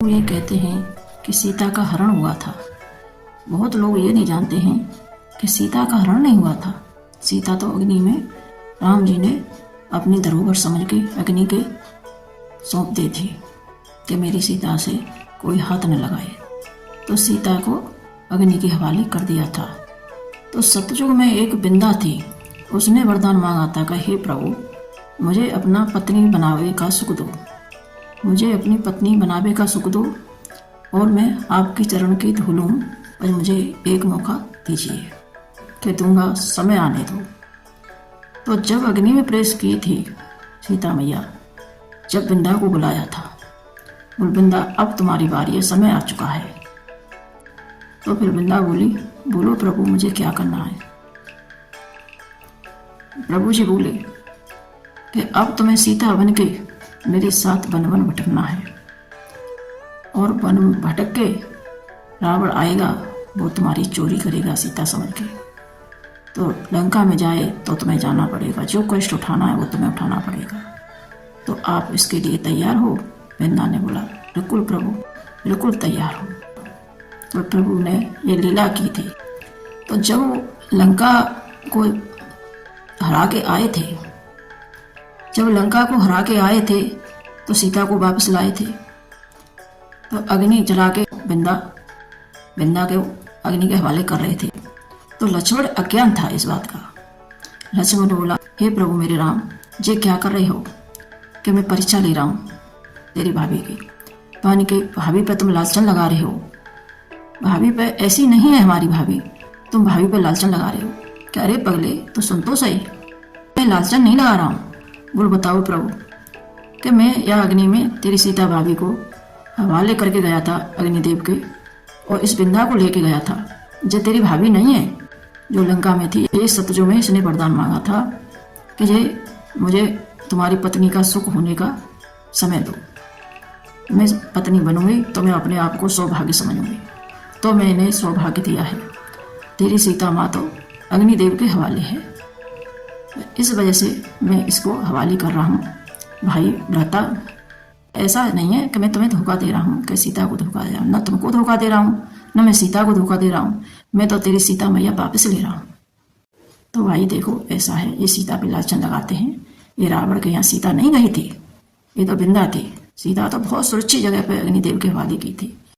ये कहते हैं कि सीता का हरण हुआ था। बहुत लोग ये नहीं जानते हैं कि सीता का हरण नहीं हुआ था। सीता तो अग्नि में राम जी ने अपनी धरोहर समझ के अग्नि के सौंप दी थी कि मेरी सीता से कोई हाथ न लगाए। तो सीता को अग्नि के हवाले कर दिया था। तो सतयुग में एक बिंदा थी, उसने वरदान मांगा था कि हे प्रभु, मुझे अपना पत्नी बनावे का सुख दो, मुझे अपनी पत्नी बनावे का सुख दो और मैं आपकी चरण की धूल हूँ, और मुझे एक मौका दीजिए कि दूंगा, समय आने दो। तो जब अग्नि में प्रवेश की थी सीता मैया, जब बिंदा को बुलाया था, बोल बिंदा अब तुम्हारी बारी है, समय आ चुका है। तो फिर बिंदा बोली, बोलो प्रभु मुझे क्या करना है। प्रभु जी बोले कि अब तुम्हें सीता बन के मेरे साथ वन वन भटकना है, और वन भटक के रावण आएगा, वो तुम्हारी चोरी करेगा सीता समझ के। तो लंका में जाए तो तुम्हें जाना पड़ेगा, जो कष्ट उठाना है वो तुम्हें उठाना पड़ेगा। तो आप इसके लिए तैयार हो। बिंदा ने बोला बिल्कुल प्रभु, बिल्कुल तैयार हो। तो प्रभु ने ये लीला की थी। तो जब लंका को हरा के आए थे, जब लंका को हरा के आए थे तो सीता को वापस लाए थे। तो अग्नि जला के बिंदा के अग्नि के हवाले कर रहे थे। तो लक्ष्मण अज्ञान था इस बात का। लक्ष्मण ने बोला, हे प्रभु मेरे राम, ये क्या कर रहे हो कि मैं परीक्षा ले रहा हूँ तेरी भाभी की। पानी के भाभी पे तुम लालचन लगा रहे हो, भाभी पे ऐसी नहीं है हमारी भाभी, तुम भाभी पे लालचन लगा रहे हो क्या? अरे पगले तो सुन तो सही, मैं लालचन नहीं लगा रहा हूँ। बोल बताओ प्रभु कि मैं या अग्नि में तेरी सीता भाभी को हवाले करके गया था अग्निदेव के, और इस बिंदा को लेके गया था, जो तेरी भाभी नहीं है जो लंका में थी। ये सतयुग में इसने वरदान मांगा था कि ये मुझे तुम्हारी पत्नी का सुख होने का समय दो, मैं पत्नी बनूंगी तो मैं अपने आप को सौभाग्य समझूंगी। तो मैंने सौभाग्य दिया है, तेरी सीता माँ तो अग्निदेव के हवाले है, इस वजह से मैं इसको हवाले कर रहा हूँ। भाई भ्राता, ऐसा नहीं है कि मैं तुम्हें धोखा दे रहा हूँ कि सीता को धोखा दे रहा हूँ, न तुमको धोखा दे रहा हूँ, न मैं सीता को धोखा दे रहा हूँ, मैं तो तेरी सीता मैया वापस ले रहा हूँ। तो भाई देखो ऐसा है, ये सीता पे लालचन लगाते हैं। ये रावण के यहाँ सीता नहीं गई थी, ये तो बिंदा थी। सीता तो बहुत सुरक्षित जगह पर अग्निदेव के हवाले की थी।